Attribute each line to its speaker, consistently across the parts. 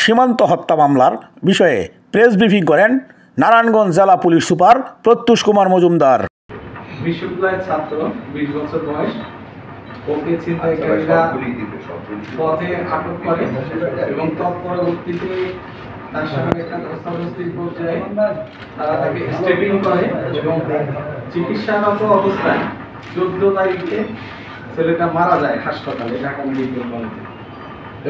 Speaker 1: সীমান্ত হত্যা মামলার বিষয়ে প্রেস ব্রিফিং করেন নারায়ণগঞ্জ জেলা পুলিশ সুপার প্রত্যুষ কুমার মজুমদার।
Speaker 2: বিশ্ববিদ্যালয়ের ছাত্র 20 বছর বয়স, ওকে ছিনতাইকারীরা পথে আটক করে এবং তৎপরবর্তীতে তার সঙ্গে একটা ধস্তাধস্তির পর্যায়ে তারা তাকে স্টেপিং করে এবং চিকিৎসারত অবস্থায় 14 তারিখে ছেলেটা মারা যায় হাসপাতালে, ঢাকা মেডিকেল কলেজে।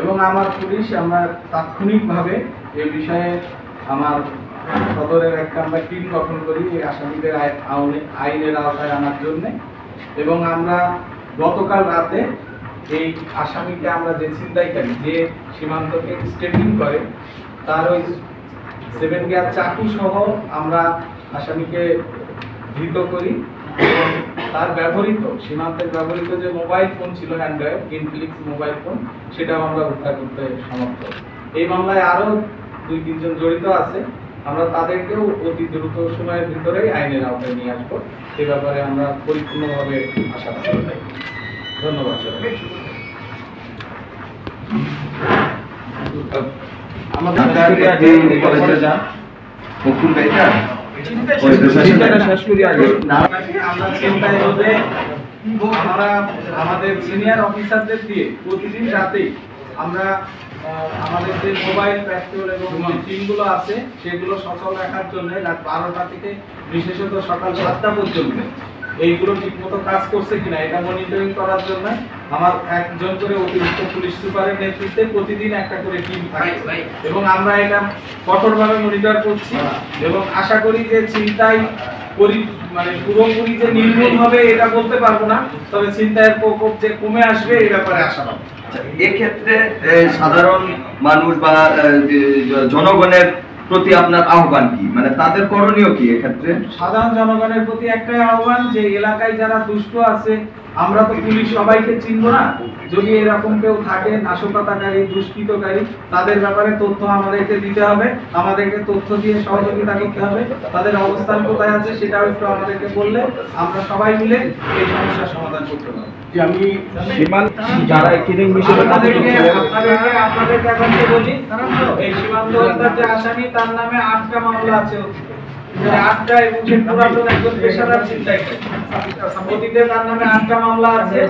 Speaker 2: এবং আমার পুলিশ আমরা তাৎক্ষণিকভাবে এই বিষয়ে আমার সদরের একটা আমরা টিম গঠন করি এই আসামিদের আইনের আওতায় আনার জন্য। এবং আমরা গতকাল রাতে এই আসামিকে আমরা যে ছিনতাইকারী যে সীমান্তকে স্টেপিং করে তার ওই 7 গিয়ার চাকু সহ আমরা আসামিকে ধৃত করি এবং তার ব্যবহৃত সীমান্তের ব্যবহৃত যে মোবাইল ফোন ছিল অ্যান্ড্রয়েড ইনফিনিক্স মোবাইল ফোন, সেটাও আমরা উদ্ধার করতে সমর্থ। এই মামলায় আরও 2-3 জন জড়িত আছে, আমরা তাদেরকেও অতি দ্রুত সময়ের ভিতরেই আইনের আওতায় নিয়ে আসবো। সে ব্যাপারে আমরা পরিপূর্ণভাবে আশা করি। ধন্যবাদ। আমাদের আমাদের সিনিয়র অফিসারদের দিয়ে প্রতিদিন রাতে আমরা আমাদের যে মোবাইল পেট্রোল এবং টিমগুলো আছে সেগুলো সচল রাখার জন্য রাত 12টা থেকে বিশেষত সকাল 7টা পর্যন্ত এইগুলো ঠিকমতো কাজ করছে কিনা এটা মনিটরিং করার জন্য আমার একজন করে অতিরিক্ত পুলিশ সুপারের নেতৃত্বে প্রতিদিন একটা করে টিম থাকে এবং আমরা এটা কঠোরভাবে মনিটর করছি এবং আশা করি যে ছিনতাই মানে পুরোপুরি যে নির্মূল হবে এটা বলতে পারবো না, তবে ছিনতাইয়ের প্রকোপ যে কমে আসবে এই ব্যাপারে আশাবাদী।
Speaker 3: এক্ষেত্রে সাধারণ মানুষ বা জনগণের প্রতি আপনার আহ্বান কি, মানে তাদের করণীয় কি? এক্ষেত্রে
Speaker 2: সাধারণ জনগণের প্রতি একটাই আহ্বান যে এলাকায় যারা দুষ্ট আছে, আমরা তো পুলিশ সবাইকে চিনব না, যদি এরকম কেউ থাকে নাশকতাকারী দুষ্কৃতকারী তাদের ব্যাপারে তথ্য আমাদেরকে দিতে হবে, আমাদেরকে তথ্য দিয়ে সহযোগিতা করতে হবে, তাদের অবস্থান কোথায় আছে সেটাও একটু আমাদেরকে বললে আমরা সবাই মিলে এই সমস্যার সমাধান করতে পারবো।
Speaker 4: আমি যারা কিলিং বিষয়ে
Speaker 2: আপনাদেরকে কাছে বলি, এই সীমান্ত হত্যার যে আসামি তার নামে 8টা মামলা আছে, 8টা এবং সে পুরাতন একজন পেশাদার ছিনতাইকারী, অতীতে তার নামে 8টা মামলা আছে,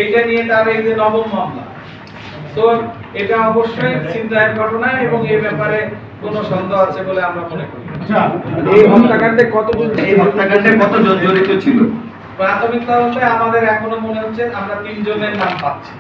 Speaker 2: এইটা নিয়ে তার এই যে 9ম মামলা। তো এটা অবশ্যই ছিনতাইয়ের ঘটনা এবং এই ব্যাপারে কোনো সন্দেহ আছে বলে আমরা মনে করি।
Speaker 4: এই হত্যাকাণ্ডে কতজন জড়িত ছিল?
Speaker 2: প্রাথমিক তদন্তে আমাদের এখনো মনে হচ্ছে আমরা 3 জনের নাম পাচ্ছি।